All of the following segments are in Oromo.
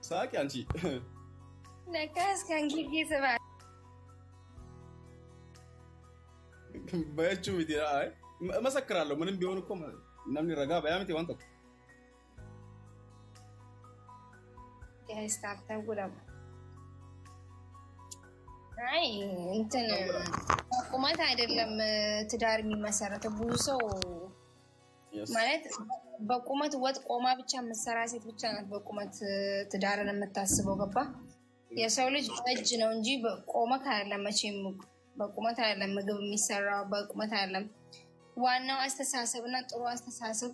ሳቂ አንቺ ለካስ ከእንግዲህ ሰባ በእጁ ቢዲያ አይ መሰክራለሁ ምንም ቢሆን እኮ ምንም ረጋ በያምት ይዋንተ ያስታፍተው ጉዳም አይ እንትን ቁመት አይደለም ትዳር የሚመሰረተው ብዙ ሰው ማለት በቁመት ወጥ ቆማ ብቻ መሰራ ሴት ብቻ ናት በቁመት ትዳርን የምታስበው ገባ የሰው ልጅ እጅ ነው እንጂ በቁመት አይደለም መቼም በቁመት አይደለም ምግብ የሚሰራው በቁመት አይደለም ዋናው አስተሳሰብና ጥሩ አስተሳሰብ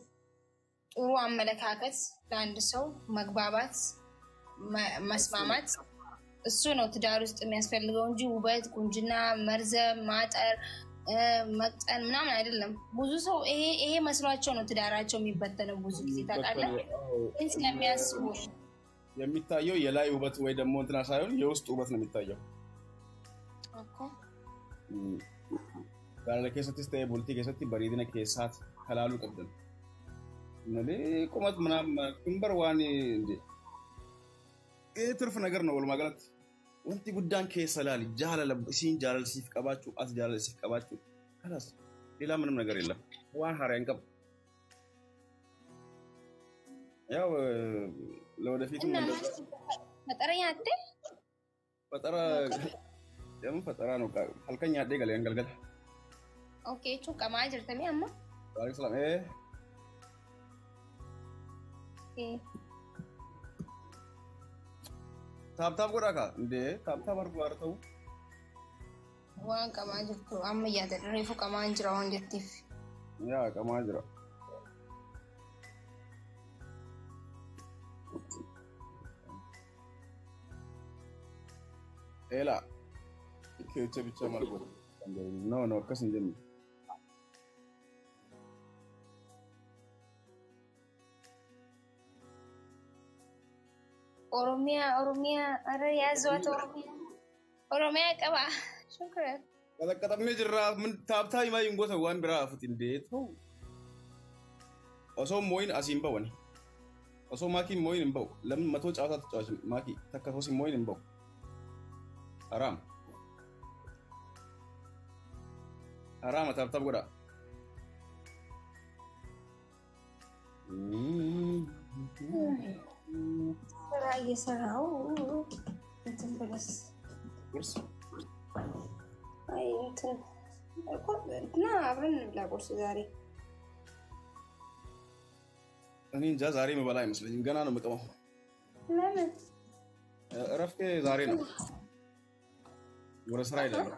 ጥሩ አመለካከት ለአንድ ሰው መግባባት መስማማት እሱ ነው ትዳር ውስጥ የሚያስፈልገው እንጂ ውበት ቁንጅና መርዘም ማጠር መቅጠን ምናምን አይደለም ብዙ ሰው ይሄ መስሏቸው ነው ትዳራቸው የሚበተነው ብዙ ጊዜ ታውቃለህ እንት ስለሚያስቡ የሚታየው የላይ ውበት ወይ ደግሞ እንትና ሳይሆን የውስጥ ውበት ነው የሚታየው ኦኬ ጋር ከሰትስ ተይ ቦልቲ ከሰት በሪድነ ከሳት ከላሉ ቀደም ነሌ ቁመት ምናምን እንበር ዋኒ እንዴ ትርፍ ነገር ነው ወልማገለት ወንቲ ጉዳን ከሰላል ጃላለ ሲን ጃላል ሲፍ ቀባችሁ አስ ጃላል ሲፍ ቀባችሁ خلاص ሌላ ምንም ነገር የለም ዋን ሐሪያን ቀብ ያው ለወደፊቱ ፈጠረኛ አደ ፈጠራ ደም ፈጠራ ነው ካልከኛ አደ ገለን ገልገል ኦኬ ቹ ከማይ ጅርተሚ አማ ወአለይኩም ሰላም ታብታብ ጎዳካ እንዴ ታብታብ አርጉ አርተው ዋን ከማጅቱ አመያ ደረፉ ከማንጅራው እንዴትፍ ያ ከማንጅራ ኤላ ከቸ ብቻ ማርጎ ኖ ከስንጀም ኦሮሚያ አረ ያዘዋት ኦሮሚያ ቀባ ሽክራን ከተቀጠመ ጅራ ምን ታብታይ ማይ እንጎተ ዋን ብራ አፍት እንዴት ነው አሶ ሞይን አሲምባ ወኒ አሶ ማኪ ሞይን እንበው ለምን መቶ ጫውታ ተጫዋች ማኪ ተከፈሲ ሞይን እንበው አራም ታብታብ ጎዳ የሰራው እንትን ብለስ ቁርስ አይ እንትን እና አብረን እንብላ ቁርስ ዛሬ እኔ እንጃ ዛሬ መበላ አይመስለኝም ገና ነው መቀመው ለምን እረፍቴ ዛሬ ነው ወደ ስራ አይደለም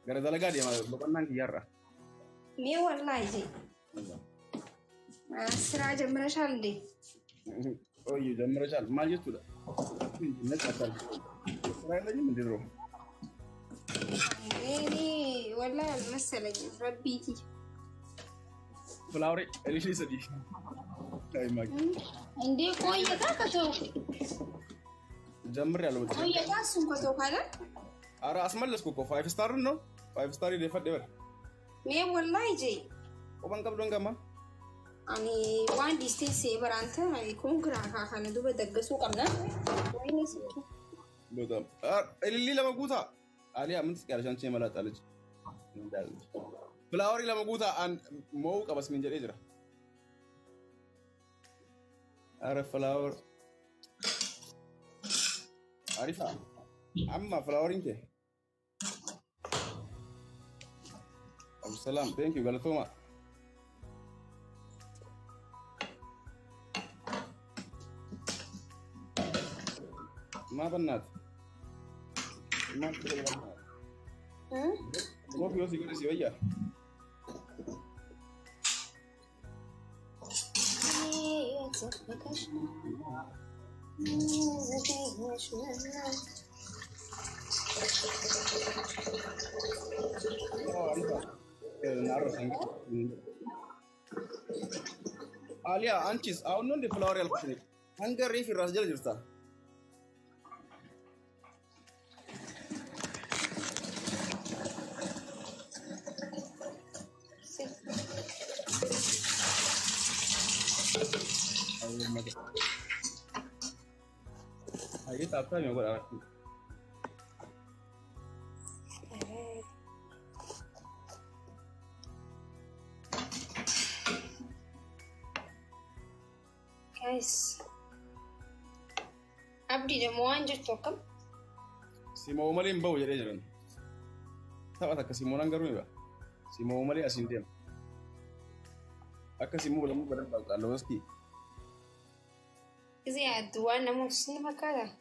ገረ ደለጋድ በቀናን ይያራ ሜ ወላሂ ስራ ጀምረሻል እንዴ ኦይ ጀምረሻል ማግኘቱ ነጻታል ስራይለኝ ምን ድሮ እኔ ወላሂ አልመሰለኝ ረቢቲ ፍላውሬ እሺ ሰዲ አይ ማግ እንዴ ቆየታ ከተው ጀምር ያለው ቆየታ እሱን ከተው ካለ አራ አስመለስኩ እኮ 5 ስታር ነው 5 ስታር ይደፈደበል ሜ ወላሂ ጄ ቆባን ቀብዶን ገማ ani waan distance barante ani kongra ka kana duba daggasu qabna wayne situ በጣም እልሊ ለመጉታ አሊያ ምን ትስቀያለሽ መላጣለች እንዳል ፍላወሪ ለመጉታ አንድ ሞውቀ በስ ምን ጀሬ ጅራ አረ ፍላወር አሪፋ አማ ፍላወሪንኬ ሰላም ቴንክ ዩ ገለቶማ ما بنات ما تقدر ما في وسيله سويه አሊያ አንቺስ አሁን ነው እንደ ፍላወር ያልኩሽ አንገር ሪፍ ራስ ጀል ጅርታ Ayo tak tahu yang buat aku. Guys, abdi dah mau anjur tokam. Si mau malin bau jadi jalan. Tak apa tak si mau nanggaru ni ba. Si mau malin asin dia. Akka si mau belum badan bau kalau ski. Kasi dua namun sini makala.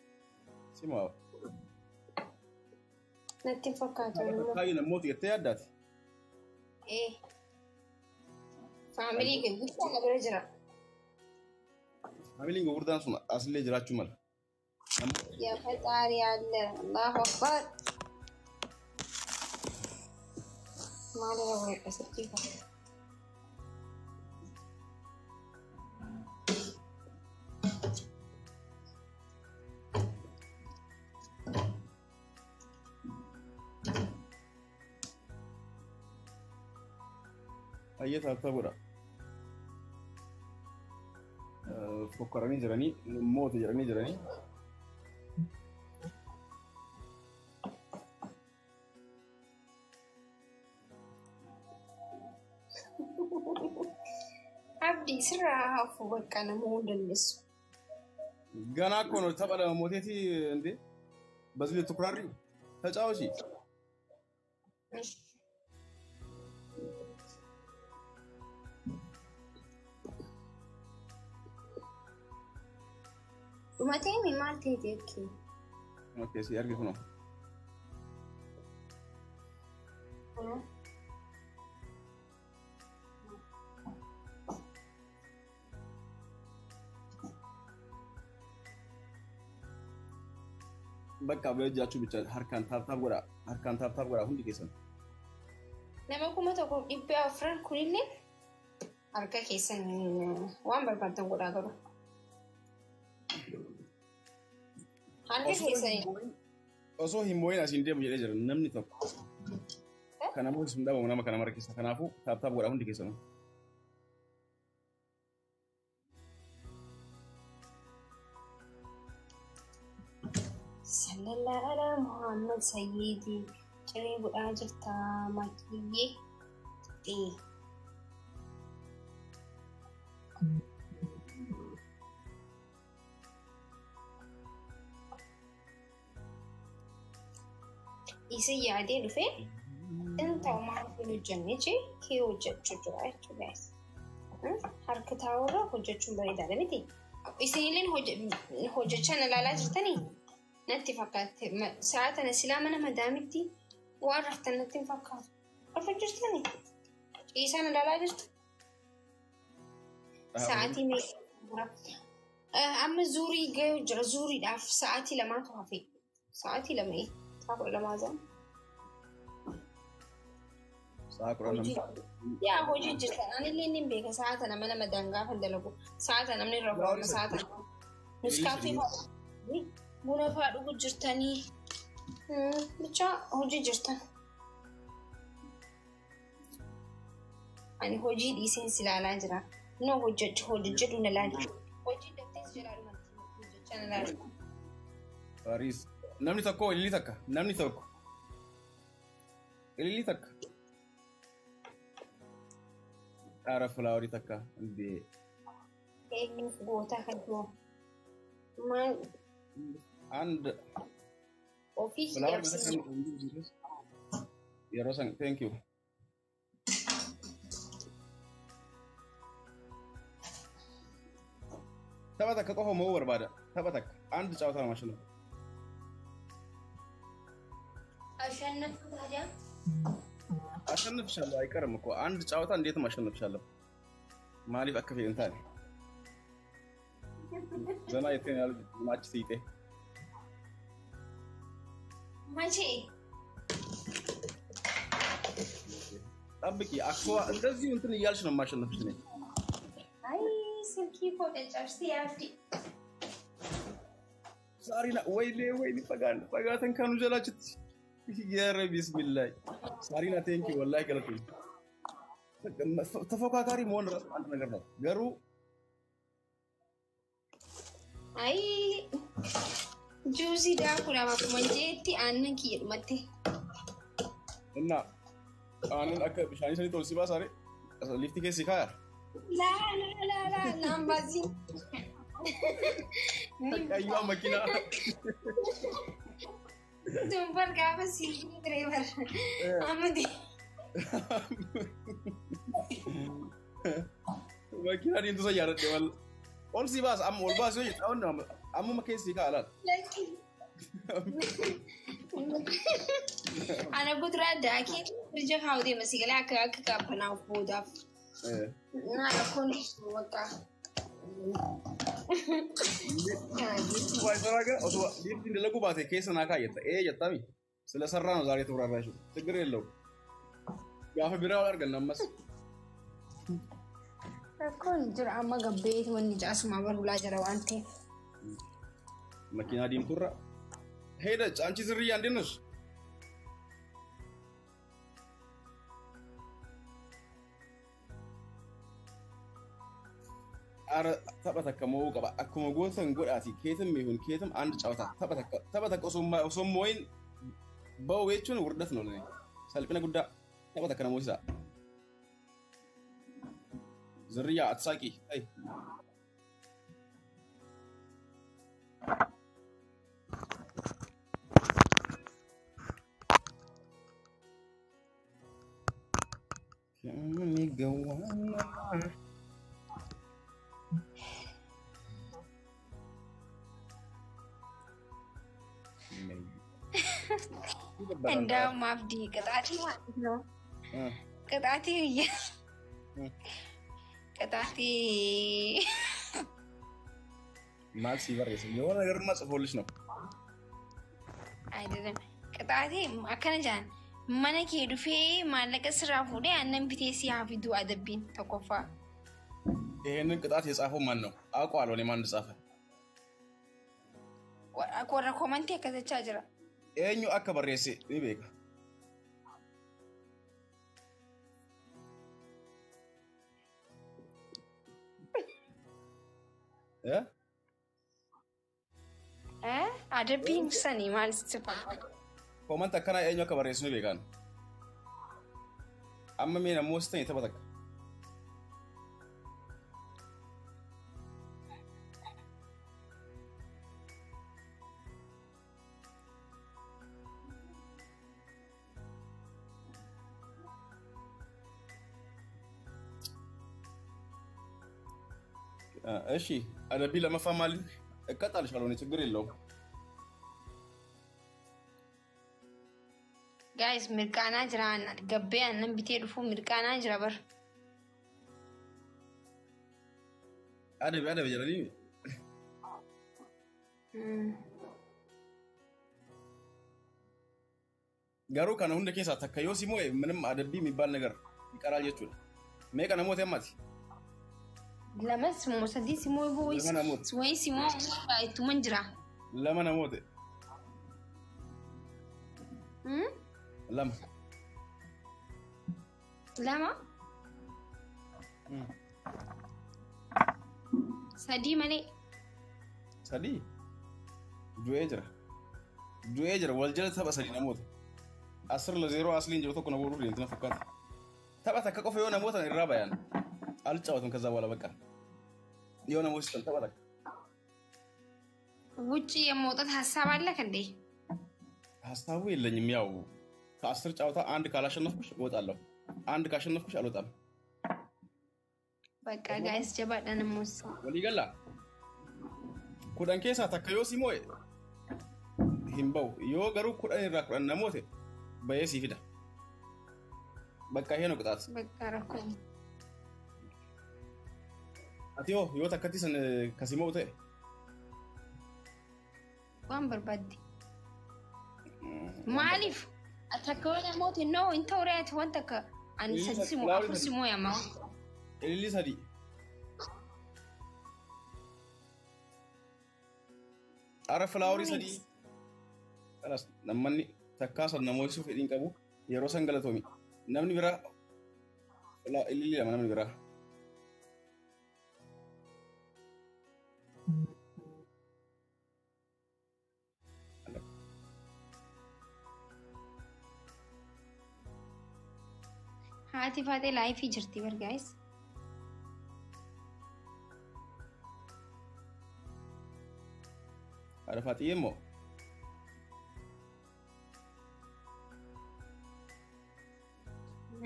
Si mau. Nanti fakata. Kayu nak mau tiada dat. Family ke bukan nak belajar. Family ko urdan suma asli jira cumal. Ya fatari Allah, Allahu Akbar. Mana orang kasih kita. Ayat apa pura? Fokarani jarani, mau tu jarani. Abdi serah aku berkana modern this. Gana kono tabada moteti ende. Bazile tukrari. Tacawo shi. Umatnya memang tidak ki. Oke, siar gitu no. Bakka bela jachuu bicha harkaan taaptaap godha hundi keessan. Nama kuma tokko dhibbee afran kunillee harka keessan waan barbaaddan godhaa garuu. Harka keessan osoo hin moo'in asiin deemu jedhee jira namni tokko. Kanaafuu sun dhabamu nama kana mara keessa. Kanaafuu taaptaap godhaa hundi keessan. Sallallahu alaihi Muhammad Sayyidi ciree godhaa jirta makiyyee isa yaadee dhufee inta maal hin hojjenne jee kee hojjechuu jira jechuudha. Harka taa'urraa hojjechuun bareedaadha miti. Isinilleen hojjechaan ilaalaa jirtanii? Natti fakkaate sa'aatana silaa mana madaamitti waan raftan natti hin fakkaatu. Qofa jirtanii? Ciisaan ilaalaa jirtu? Sa'aatii meeqa? Amma zuurii gahee jira. Zuuriidhaaf sa'aatii lamaatu hafe. Sa'aatii lama sa'a 12 Sa'a 12. Yaa hojii jirtan anillee ni beeka sa'aatana mana madaan gaafa dalagu. Sa'aatana namni irra fuudhu sa'aatana. Nuskaaffii fa'a. Buna fa'aa dhuguu jirtanii bicha hojii jirtan. Ani hojii dhiiseen silaalaa jira. No hojjechu na laali. Hojii dhabdees jira dhumatti hojjechaa na laali. Fariis namni tokko ililii takka namni tokko ililii takka. Dhaara fulaawarii takka hundee. Eenyuuf gootaa kan jiru. Maal And office Yerosan, thank you. Tabatak kau mau berbada. Tabatak, and cawat sama macam. Ashanna saja. Ashanna fishallah, ikar muko. And cawatan dia tu macam fishallah. Malif aku fikir entah. Zana itu yang match sih. Macam Abiki, aku እንደዚህ እንትን እያልሽ ነው ማሸነፍሽ ነኝ። አይ ስልኪ ፎቶቻች ያፍቲ ሳሪና ወይኔ ፈጋተን ካኑ ጀላችት ያረ ቢስሚላህ ሳሪና ቴንኪ ወላሂ ገለቱ ተፎካካሪ መሆን ራሱ አንድ ነገር ነው ገሩ Ay, juusii daakudha bakkuma jeetti aannan kiyya dhumatte. Inna aannan akka bishaanii sanii tolsi baasaare lifti keessi kaaya. La nambazi. Ayyoo makiinaa. Tumbar gaafa siilii driver. Amadi. Makiinaa diimtuu san yaadadhe wal. Ol si baasa amma ol baasuu jedhu amma keessi kaa laal. Ana guduraa daakii irja kaawwatee masiigalee akka qabbanaaf boodaaf. Naa kun waqaa. Waayisaraaga osoo diimtiin dalaguu baate keessa naa kaayyetta jettami sila sarraan zaaree tuurarraa jiru ችግር የለውም gaafa biraa wal arganna ammas rakkoon jira amma gabbeeti wanni jaasuma barulaa jira waan ta'eef makiinaa diimtuurra heeda anchi zirriyyaan dinus ara tapha takka moo qaba akkuma gootan godhaati keetam meehun keetam and cawata tapha takka osoo mooyin bawo jechuun wurdat no ne salphina guddaa tapha takka namoota zirriya atsaqi ay me gawana Anda maaf di ketati mak no. Ketati ya. Ketati. Mal sih baris. Yo ነገር ማጽፎልሽ ነው አይደለም ቅጣቴ አከነ ጃን ማነ ከሄዱ ፌ ማለቀ ስራ ፉዴ አነን ቢቴ ሲያፊዱ አደብኝ ተቆፋ ይሄንን ቅጣት የጻፈው ማን ነው አውቀዋለሁ እኔ ማን ጻፈ ወራ ኮሜንት ከዘቻ ጅራ eenyu akka barreesse ni beeka adabbiin sanii maal sifa comment akkana eenyu akka barreesse ni beekan amma mee namoota ta'e tapha takka እሺ አደቢ ለመፋማል እቀጣልሽ ካልሆነ ችግር የለውም ጋይስ ምርቃና ጅራና ገበ ያንን ቢቴ ድፉ ምርቃና ጅራበር አደቢ ጀራኒ ጋሩ ካነ ሁንደ ኬሳ ተከዮ ሲሞ ምንም አደቢ የሚባል ነገር ይቀራል የቹ ሜቀ ነሞት ያማት ለመስ ሞሰዲ ሲሞ ቦይስ ወይ ሲሞ አይቱ መንጅራ ለማና ሞት lama sadi male sadi du'ee jira wal jala tapha sadi namoota 10-0 asliin jiru tokko namoota deemtina fakkaata tapha takka qofa yoo namoota irraa bayan alcaawatan ከዛ በኋላ በቃ yoo namoota tapha takka ውጪ የመውጣት ሐሳብ አለክ እንዴ ሐሳቡ የለኝም ያው ከ10 ጫውታ አንድ ካላሸነፍኩሽ እወጣለሁ አንድ ካሸነፍኩሽ አልወጣም በቃ ጋይስ ጀባዳን ሞስ ወሊገላ ኩዳን ኬሳ ተከዮ ሲሞይ ሂምባው ዮ ገሩ ኩዳን ይራኩዳን ነሞቴ በየሲ ፊዳ በቃ ይሄ ነው ቅጣት በቃ ረኩ አቲዮ ዮ ተከቲሰን ከሲሞቴ ዋን በርባዲ ማሊፍ አተከወለ ሞት ነው እንተውሪያት ወንተከ አንሰስሙ አፍስሙ ያማ ኤሊሊ ሰዲ አረ ፍላወሪ ሰዲ አላስ ነማኒ ተካሰ ነሞይሱ ፈዲን ቀቡ የሮሰን ገለቶሚ ነምኒ ብራ ኤሊሊ ነምኒ ብራ Haati faatee laayifii jirti bar guys. Ada Fatih mo.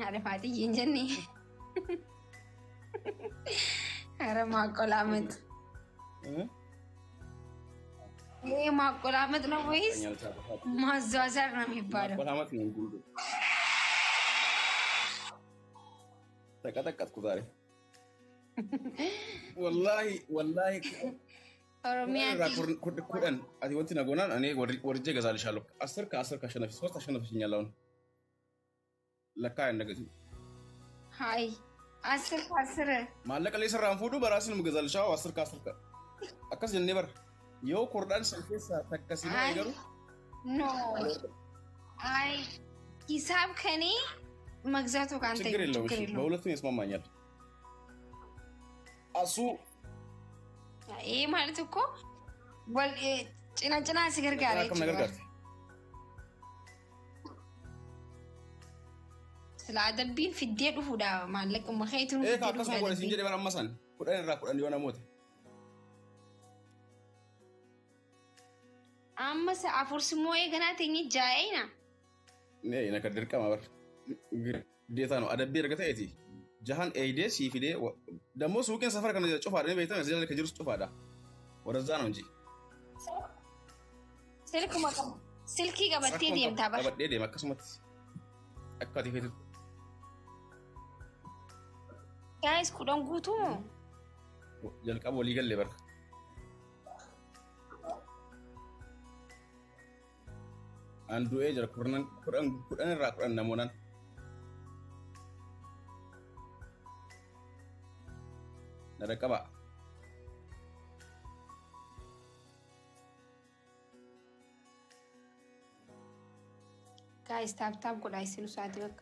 Ada faatee jenni. Ara maaqolamet. ማቆላመጥ ነው ወይስ ማዛዛር ነው የሚባለው? ማቆላመጥ ነው እንዴ? ተቀጠቀጥኩ ዛሬ ወላሂ ኦሮሚያ ኩደን አቲ ወንቲ ነጎናን እኔ ወርጄ ገዛልሻለሁ 10 ከ10 ካሸነፍ 3 አሸነፍሽኛል አሁን ለካ እንደገዚ ሃይ 10 ከ10 ማለቀ ላይ ሰራን ፉዱ በራስን ምገዛልሻው 10 ከ10 አከስ ጀኔበር Yo Kurdan selfie takkasina egaru no ay hisab kani magzato kante ችግር የለውም በሁለቱም ይስማማኛል አሱ ይሄ ማለት እኮ ወል ጭናጭና ሲገርጋራ ይችላል ስላደብን ፍዴዱ ሁዳ ማለቅ መኸይቱን ፍዴዱ ካከሰ ወለ ሲንጀ ደበራ ማሳን ኩዳን ራ ኩዳን የሆነ ሞት አመሰ አፎርስ ሞዬ ገና ተኝ ጃይና ነይ ነከድርቀ ማበር ግዴታ ነው አደብ ይርገታ እቲ ጃሃን ኤይዴ ሲፊዴ ደሞ ሱቄን ሰፈር ከነ ጩፋ ደኔ ቤተን እዚህ ላይ ከጅርስ ጩፋዳ ወረዛ ነው እንጂ ስልኪ ገበቴ ዲምታ ባ ገበቴ ዲም አከስመት አካቲ ፌት ጋይስ ኩዶን ጉቱ ጀልቀቦ ሊገል በር አንዱ ኤጀር ኩዳን ራ ኩዳን ነሞናን ነረቀባ ጋይስ ታፕታፕ ኩዳይ ሲሉ ሰዓት በቃ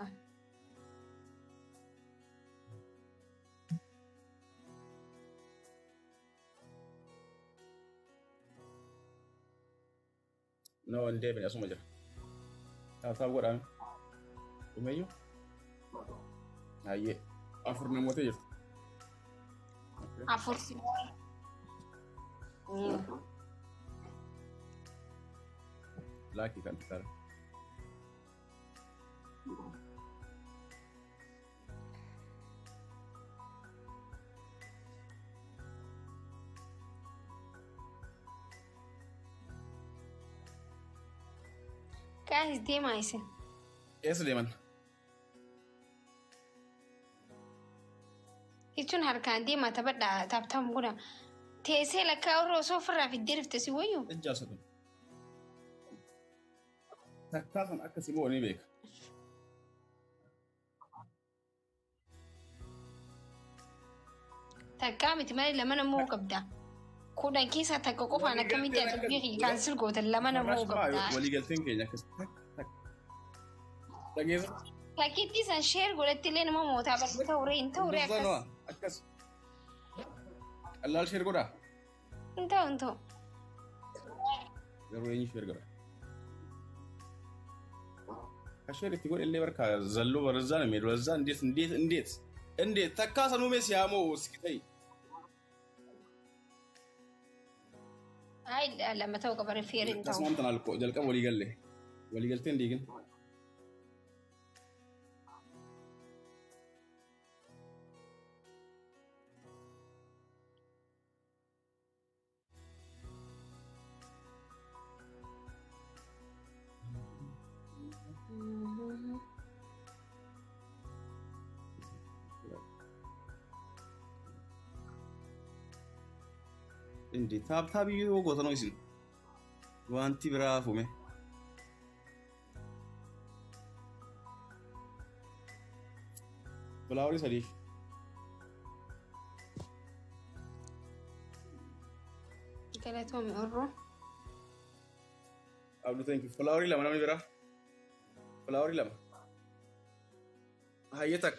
no እንዴ በያሱ መጀር ታፕታፕ ኩዳን ኡመዩ አየ አፍር ነው ሞተ ይር አፎርስ ላኪ ካንታር guys deemaisen Leman ichun harkaan deema tabadha taaptam guna teesee lakkaa uroo soo firraa fiddee rifte si wayyu ejjaasatu takkaasan akkasi boo ni beeka takkaa miti malee lama namoo qabda kudhan keessaa takka qofaan akkamitti adabbii kaansir gootan lama namoo qabda waliigalteen keenya akkas dhageessa takkiitti isaan sheer godhatti illee nama mootaa bakka ta'uree hin ta'uree akkas allaal sheer godhaa hin ta'u garuu eenyu sheer godha kasheer itti godhe illee barka zalloo barazaa namee barazaa እንዴት ተካሰኑ ሜስ ያሞ እስኪታይ አይ ለማታው ቀበረ ፌር እንታው ተስማምተናል እኮ ጀልቀም ወሊገልቴ እንዴ ግን እንዴ ታብታብ ይዞ ጎተ ነው ይስል ዋንቲ ብራፉሜ ፍላወሪ ሰዲሽ ገለቶም ኦሮ አብዱ ቴንክ ፍላወሪ ለማን ነው ብራ ፍላወሪ ለማ ሃየተክ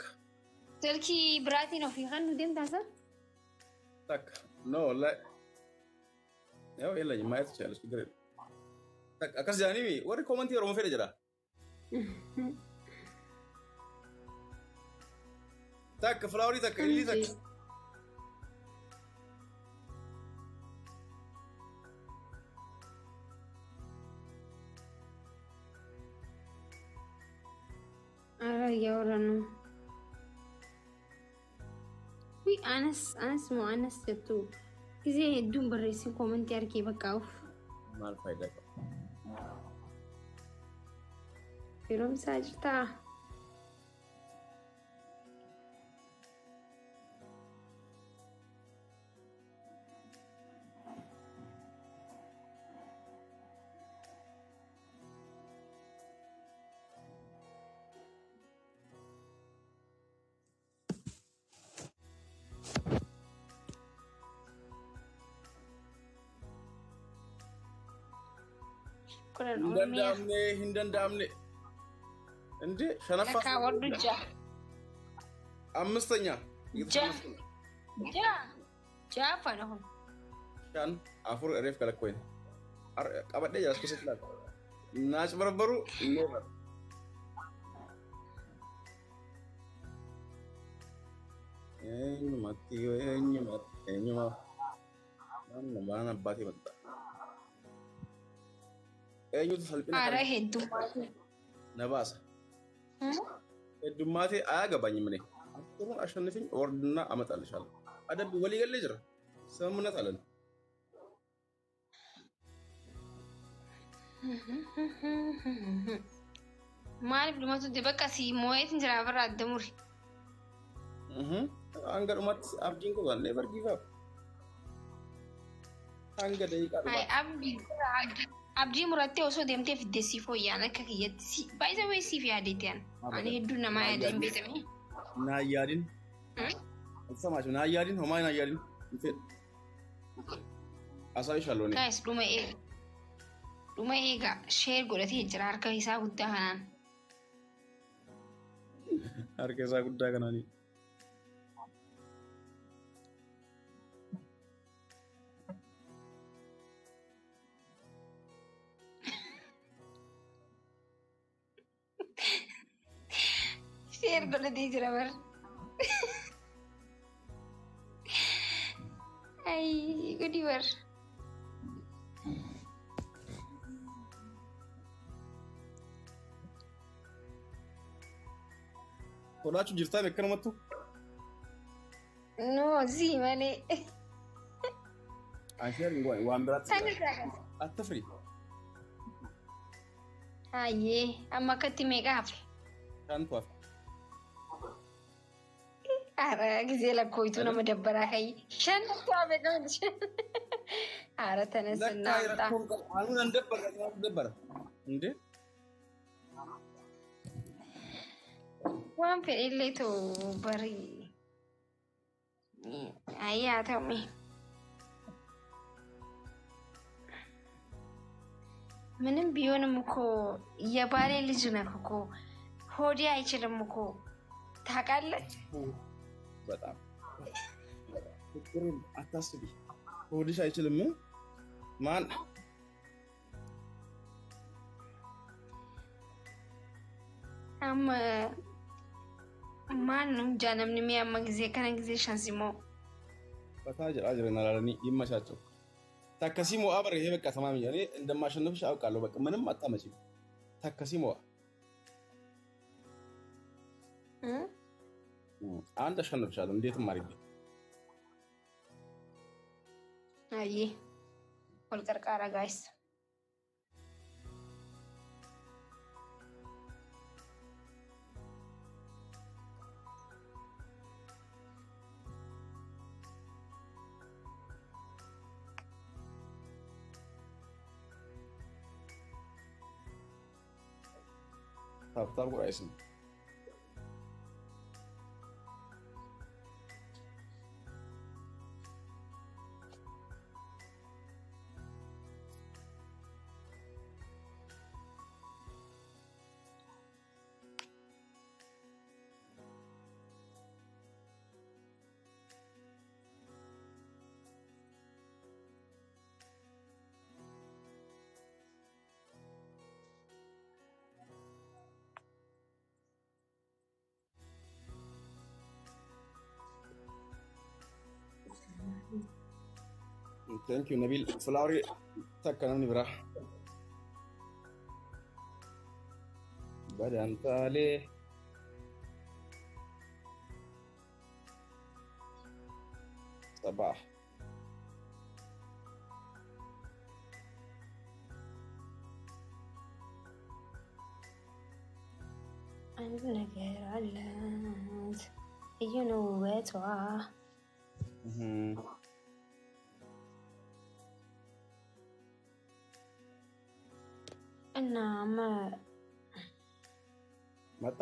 ስልኪ ብራቲ ነው ፊኸን ደም ታሰ ታክ ኖ ላ ያው የለኝ ማየት ይችላል ችግር የለም ታክ አከስ ጃኒ ወሪ ኮሜንት ሮሞ ፈደ ጀራ تك فلاوري تك اللي تك يا ورانو وي أنس مو أنس تتو كذي هدوم بريسي كومنتي أركي بكاوف ما الفايدة فيروم ساجتا هندن دامني عندي شنفة لك ورد جا أمستنيا جا فنهم كان أفور أعرف كلا كوين أبدا جالس كسيت لك ناس بربرو نور ما أنا باتي متى أراه هدوماتي نباسة هدوماتي آجا بني مني أقول عشان نفين وردنا أمت على شال ada wali kali jer sama menat alan maal belum tuh dia kasih moet njera berat demur anggar umat abjing ko kan never give up anggar dari kan ay abdi murati oso demte fidde sifo yana kakiyat si by the way sif ya detian ani hiddu nama ya dembe tami na yarin sama na yarin homa na yarin fit asai shaloni guys duma ega share godati hijra harka hisa gudda kanan harka hisa gudda kanani share godati hijra bar ay gudi bar Todachu jirta me kana matu no zi mane ashar ngoi wambrat atafri aye amma kati me gaf kan twaf ara gize la koytu na madabbara hay shan tabe kan ara tanasna ta anu nan dabbara inde wan fedille to bari ayya ta me ምንም ቢሆንም እኮ የባሌ ልጅ ነህ እኮ ሆዴ አይችልም እኮ ታውቃለህ። በጣም ፍቅሩን አታስቢ። ሆድሽ አይችልም ማን ማንም ጃነምን የሚያማ ጊዜ ከነ ጊዜ ሻንሲሞ ፈታጅር አጅረና ላልኒ ይመቻቸው ታከሲሞ አብረ ይሄ በቃ ተማም ያኔ እንደማሸነፍሽ አውቃለሁ። በቃ ምንም አጣመጪ ታከሲሞ አንድ አሸነፍሻለሁ። እንዴትም ማሪኝ አይ ወልቀርቃራ ጋይስ ታብታብ ቁራይስ Thank you Nabil. Flower takkanamni bira. Badan tale. Sabah. አንድ ነገር አላት እዩን ውበቷ እና መጣ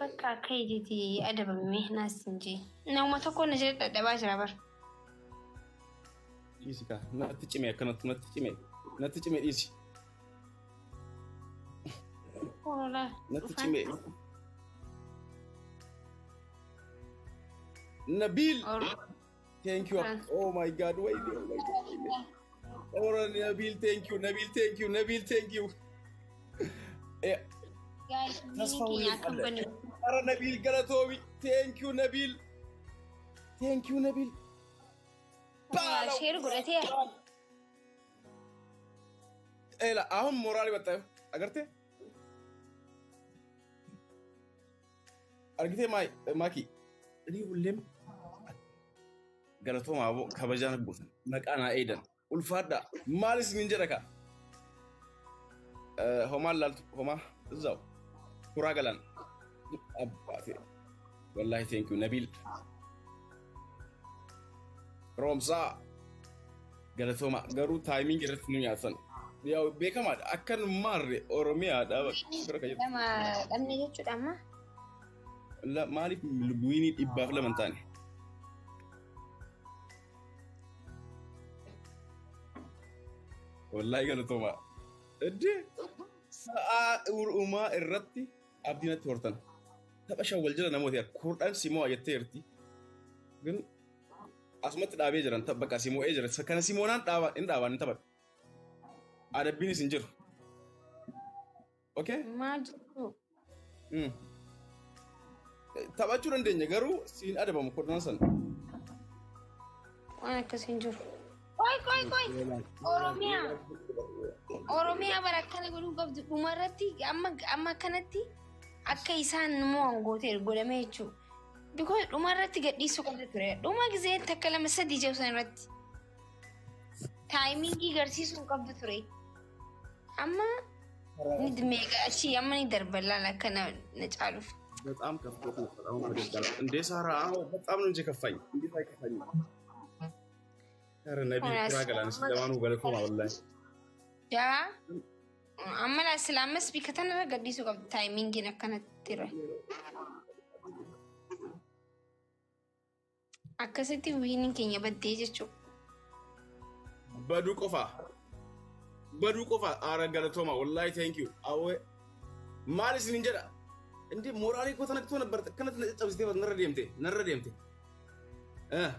በቃ ከይዲቲ አደበሜ ናስ እንጂ ነው መተኮነ ጀጣ ደባሽ ነበር ይስካ ነትጭሜ ከነት ነትጭሜ ይሲ ሆላ ነትጭሜ Nabil thank you oh my god wait oh Nabil thank you Nabil guys tasfawli ara Nabil galatowi thank you Nabil share gurate ela ahum morali batayo agarte argite maki ni hullem galatoma abo kabajana busan naqana aidan ulfada malis ninjeraka homa zaw kuragalan abate wallahi thank you Nabil romsa galatoma garu timing retnu yasan yaw be kama akan marre oromia da dama damne jechu dama la malik luguini ibaf la mantani wallahi galatoma ede saa uruma irratti abdina tortan tabasha waljala namoti kurdan simo ayterti ግን asmat daabe jiran tabaka simo e jiran sakana simonan daaba indaaba ntaba adabini sinjir okay majiku tabachu randenya garu sin adaba mu kurdan san wana kasinjir koy oromia barakana godu gabdu umarati amma kanati akka isan mo ngote godamechu because umarati gadisu qabdure duma gize takala masadi jawsan ratti timing gi garsisu qabdure amma nidmega ashi amma ni darbala lakana naጫሉፍ በጣም ከፍቶት ነበር አሁን ወደጋላ እንደ ሳራ አሁን በጣም ነው እንጂ ከፋኝ እንዴ ሳይከፋኝ ኧረ ነብይ ኩራገላን ስለማኑ ገለኮማ ወላሂ ያ አመላ ስላመስ ቢከተነ ገዲሱ ቀብ ታይሚንግ ነከነትረ አከሰቲ ዊኒንግ ከኛ በደጀቹ በዱ ቆፋ አረ ገለቶማ ወላሂ ቴንክ ዩ አወ ማልስ ንንጀራ እንዴ ሞራሊ እኮ ተነክቶ ነበር ተከነት ለጨው ሲተባ ነረደምቴ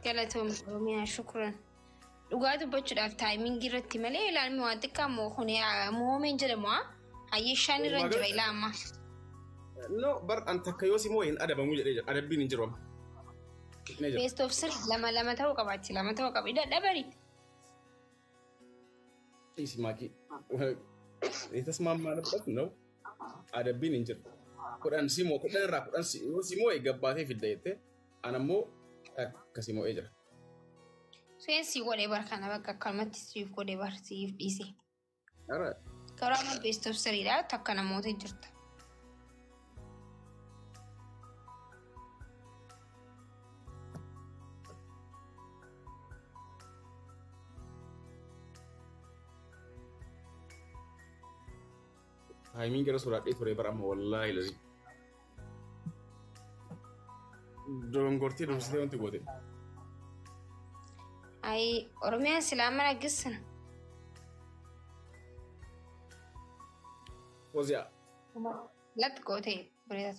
ገለቶም ኦሮሚያ ሹክራን ዱጋቱ በቹዳፍ ታይሚንግ ይረቲ መለ ይላል ሚዋጥቃ ሞሆነ ሞሜን ጀለማ አየሻን ረንጅ ባይላማ ኖ በር አንተ ከዮሲሞ ይን አደበሙ ጀደ አደብን እንጅሮም ቤስት ኦፍ ስር ለማ ተወቀባች ለማ ተወቀብ ደበሪ ኢስማኪ የተስማማንበት ነው አደብን እንጅር kudan simo simo e gabbate fidayte anamo kasimo ejra sensi gode barkana bakka kalmatti sif gode bar sif dise ara karama best of sarira takkana mote jirta timing kira surat itu rebar amma wallahi lazi dongorti dum site onti gode ay oromia silamara gisan kozia lat gote breda